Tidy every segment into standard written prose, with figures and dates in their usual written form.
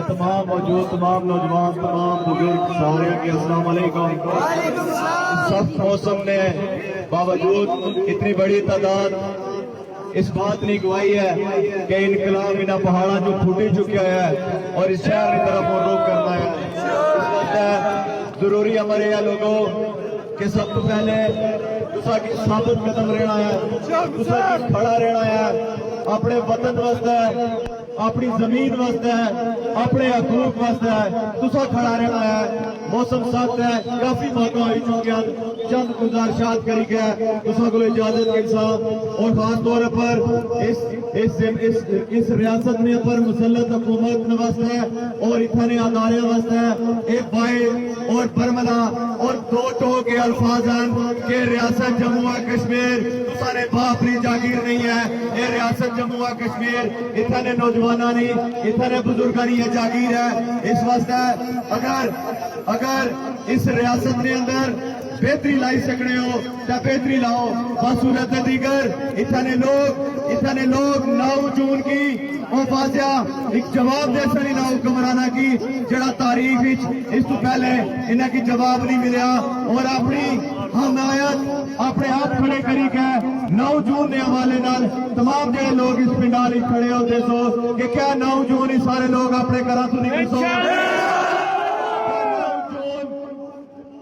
تمام موجود تمام نوجوان تمام بزرگ سارے کے السلام علیکم۔ سخت موسم نے باوجود اتنی بڑی تعداد اس بات نے گواہی ہے کہ انقلاب انہاں پہاڑا جو پھوٹی چکیا ہے اور اس شہر کی طرف وہ روک کرنا ہے۔ اس وقت ہے ضروری ہمارے یہ لوگوں کہ سب تو پہلے تسا کی ثابت قدم رہنا ہے، تسا کی کھڑا رہنا ہے، اپنے وطن واسطے ہے، اپنی زمین واسطے ہے، اپنے حقوق واسطے ہے، تسا کھڑا رہنا ہے۔ موسم سخت ہے، کافی موقع ہوئی چکے ہیں، چند گزارشات کری گیا تسا کو اجازت کے ساتھ اور خاص طور پر اس ریاست میں پر مسلط حکومت واسطے اور اتنے ادارے واسطے ایک بھائی اور برملا اور دو ٹو کے الفاظ ہیں کہ ریاست جموں و کشمیر سارے باپری جاگیر نہیں ہے، یہ ریاست جموں و کشمیر اتنے نوجوانانی اتنے بزرگانی یہ جاگیر ہے۔ اس واسطے اگر اس ریاست کے اندر بہتری لائی سکنے ہو تو بہتری لاؤ، بصورت دیگر اتنے لوگ 9 جون کی واضح ایک جواب دے سنی نہ حکمرانہ کی جڑا تاریخ اس تو پہلے انہیں کی جواب نہیں ملیا اور اپنی حمایت اپنے ہاتھ کھڑے کری کے 9 جون نے حوالے نال تمام جڑے لوگ اس پنڈال کھڑے ہوتے سو کہ کیا 9 جون ہی سارے لوگ اپنے گھراں تو نکل سو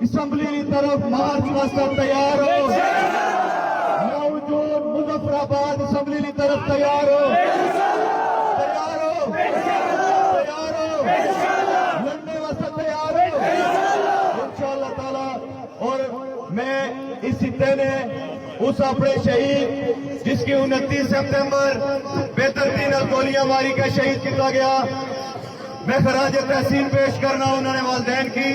اسمبلی کی طرف مارچ واسطے تیار ہو، 9 جون مظفر آباد اسمبلی کی طرف تیار ہو، لڑنے واسطے تیار ہو انشاءاللہ تعالی۔ اور میں اس خطے نے اس اپنے شہید جس کی 29 سپتمبر بےترتیب گولیاں ماری کا شہید کیا گیا، میں خراج تحسین پیش کرنا انہوں نے والدین کی،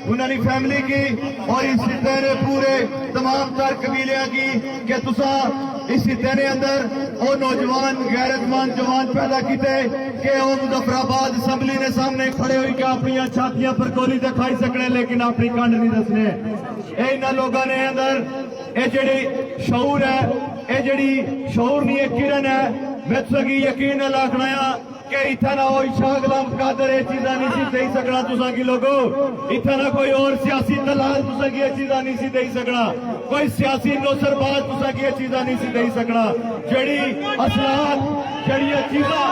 انہوں نے فیملی کی اور اس خطے نے پورے تمام تر قبیلیاں کی کہ تسا اس خطے نے اندر وہ نوجوان غیرت مند جوان پیدا کیتے کہ وہ مظفر آباد اسمبلی نے سامنے کھڑے ہوئی کہ اپنی چھاتیاں پر گولی دکھائی سکنے لیکن اپنی کنڈ نہیں دسنے۔ انہاں لوگاں نے اندر یہ جڑی شعور ہے، یہ جڑی شعور نہیں ہے کرن ہے، میں تساں یقین لاکھنا کہ اتنا ہوئی شاہ غلام قادر یہ چیزاں نہیں سی دے سکنا تساں کی لوگوں، اتنا کوئی اور سیاسی دلال تساں کی یہ چیزاں نہیں سی دے سکنا، کوئی سیاسی نوسر باز تساں کی یہ چیزاں نہیں سی دے سکنا، جڑی اصلاحات جڑی یہ چیزاں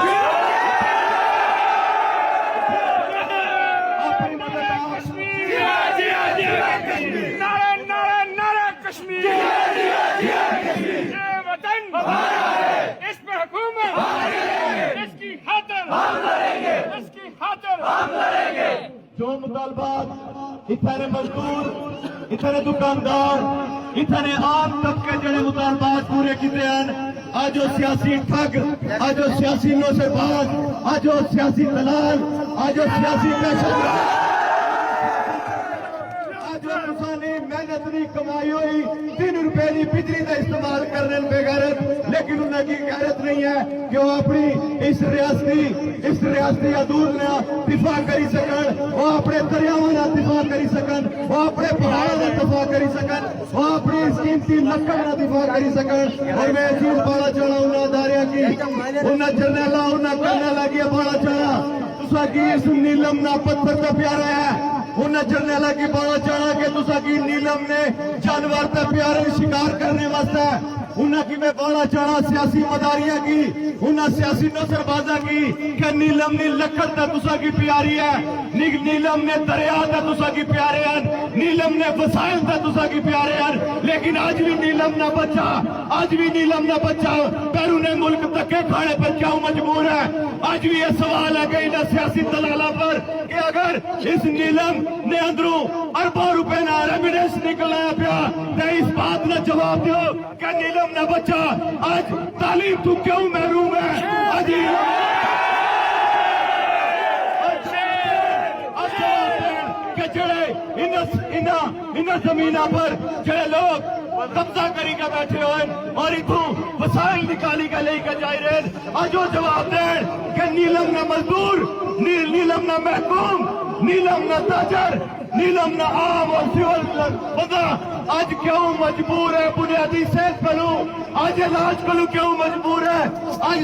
جو مطالبات اتنے مزدور اتنے دکاندار اتنے عام طبقے جڑے مطالبات پورے کیتے ہیں، آج وہ سیاسی ٹھگ، آج وہ سیاسی نوسر باز، آج وہ سیاسی دلال، آج وہ سیاسی پیشہ محنت نہیں کمائی ہوئی 3 روپے کی بجلی کا استعمال کرنے بے غیرت، لیکن انہیں کی غیرت نہیں ہے کہ وہ اپنی اس ریاستی حدود نے دفاع کری سکن، وہ اپنے دریاؤں کا دفاع کری سکن، وہ اپنے پہاڑوں کا دفاع کری سکن، وہ اپنی قیمتی لکڑ کا دفاع کری سکن۔ اور میں چیز بالا چڑھا انہیں ادارے کی انہیں جرنیلا انہیں کرنیلا کی بالا چڑھا تسا کی اس نیلم نہ پتھر کا پیارا ہے، انہیں جرنیلا کی بالا چڑھا کہ تسا کی نیلم نے جانور تے پیارے شکار کرنے واسطے، انہیں کی میں بالا چڑھا سیاسی مداریاں کی، انہیں سیاسی نوسر بازا کی کہ نیلم نے لکڑ تے تسا کی پیاری ہے، نیلم نے دریا تے تسا کی پیارے ہیں، نیلم نے وسائل تے تسا کی پیارے ہیں، لیکن آج بھی نیلم نہ بچا، آج بھی نیلم نہ بچا بیرون ملک دھکے کھانے پر کیوں مجبور ہے۔ آج بھی یہ سوال ہے کہ انہیں سیاسی دلالہ پر کہ اگر اس نیلم نے اندروں اربوں روپے نہ ریمیڈنس نکلنا پیا تو اس بات نہ جواب دیو کہ نیلم نہ بچا آج تعلیم تو کیوں محروم ہے۔ آج کہ جڑے ان زمینہ پر جڑے لوگ قبضہ کری کے بیٹھے ہوئے اور اتوں وسائل نکالی کے لے کے جائے رہے، آج وہ جواب دیں کہ نیلم نہ مزدور، نیلم نہ محکوم، نیلم نہ تاجر، نیلم نہ عام اور سیول بندہ آج کیوں مجبور ہے بنیادی صحت پہلو، آج علاج پہلو کیوں مجبور ہے، آج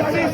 80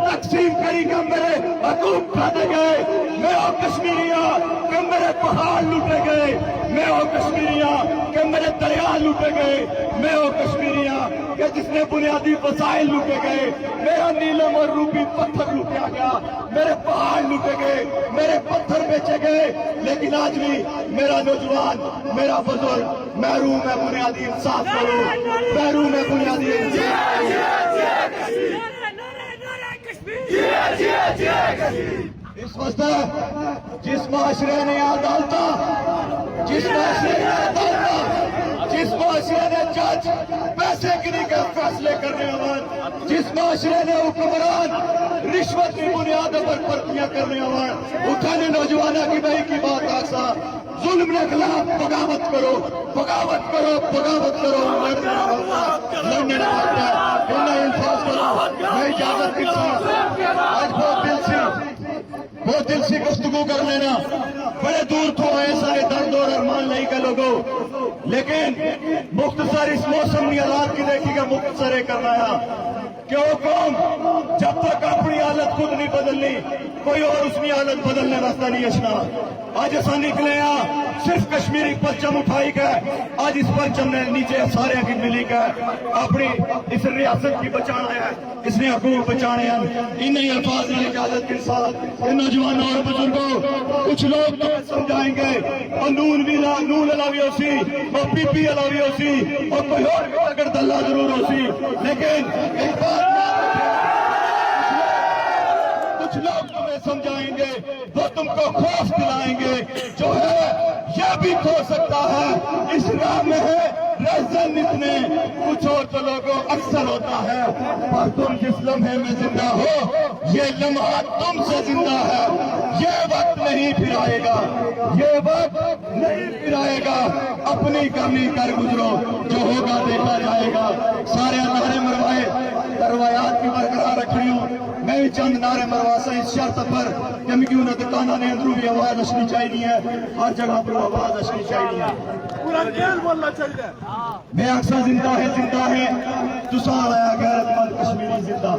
تقسیم کری کہ میرے حقوق کھاتے گئے، میں او کشمیریاں کہ میرے پہاڑ لوٹے گئے، میں او کشمیریاں کہ میرے دریا لوٹے گئے، میں او کشمیریاں کہ جس نے بنیادی وسائل لوٹے گئے، میرا نیلم اور روبی پتھر لوٹا گیا، میرے پہاڑ لوٹے گئے، میرے پتھر بیچے گئے، لیکن آج بھی میرا نوجوان، میرا بزرگ محروم ہے بنیادی انصاف کرو، محروم ہے بنیادی اس وقت جس معاشرے نے عدالت، جس معاشرے نے جج پیسے گنی کر فیصلے کرنے والے، جس معاشرے نے حکمران رشوت کی بنیاد پر بھرتیاں کرنے والے، اٹھانے نوجوانوں کی بھائی کی بات آسا ظلم کے خلاف بغاوت کرو، بغاوت کرو، بغاوت کرو، لڑنے لگتا ہے، انہیں انفاظ کرو، میں اجازت دیتا ہوں۔ آج بہت دل سے گفتگو کر لینا، بڑے دور تو آئے سارے درد اور ارمان نہیں کا لوگوں، لیکن مختصر اس موسم کی حالات کی دیکھی گا، مختصر کرنا ہے کہ وہ قوم جب تک اپنی حالت خود نہیں بدلنی، کوئی اور اس کی حالت بدلنے راستہ نہیں اچھنا۔ آج ایسا نکلے صرف کشمیری پرچم اٹھائی گئے، آج اس پرچم نے نیچے سارے کی ملی گئے، اپنی اس ریاست کی بچانا ہے، اس نے حقوق بچانے ہیں۔ انہیں الفاظ نے اجازت کے ساتھ ان نوجوانوں اور بزرگوں، کچھ لوگ تو سمجھائیں گے اور نون علاوی ہو سی اور پی پی علاوی ہو سی اور کوئی اور بھی اگر دلہ ضرور ہو سی، لیکن ایک بات کچھ لوگ تمہیں سمجھائیں گے، وہ تم کو خوف دلائیں گے، جو ہے یہ بھی کھو سکتا ہے، اس راہ میں ہے رہزن اتنے، کچھ اور تو لوگوں اکثر ہوتا ہے، پر تم جس لمحے میں زندہ ہو، یہ لمحہ تم سے زندہ ہے، یہ وقت نہیں پھر آئے گا، یہ وقت نہیں پھر آئے گا، اپنی کمی کر گزرو، جو ہوگا دیکھا جائے گا۔ سارے نعرے مروائے، روایات کی برقرار رکھ رہی ہوں، میں بھی چند نعرے مرواسا اس شرط پر کہ کیوں نہ دکانہ نے اندروں بھی آواز اشنی چاہیے ہے، ہر جگہ پر آواز اشنی چاہیے ہے، پورا کھیل بولنا چاہیے۔ میں اکثر زندہ ہے تو سال آیا غیرت مند کشمیری زندہ۔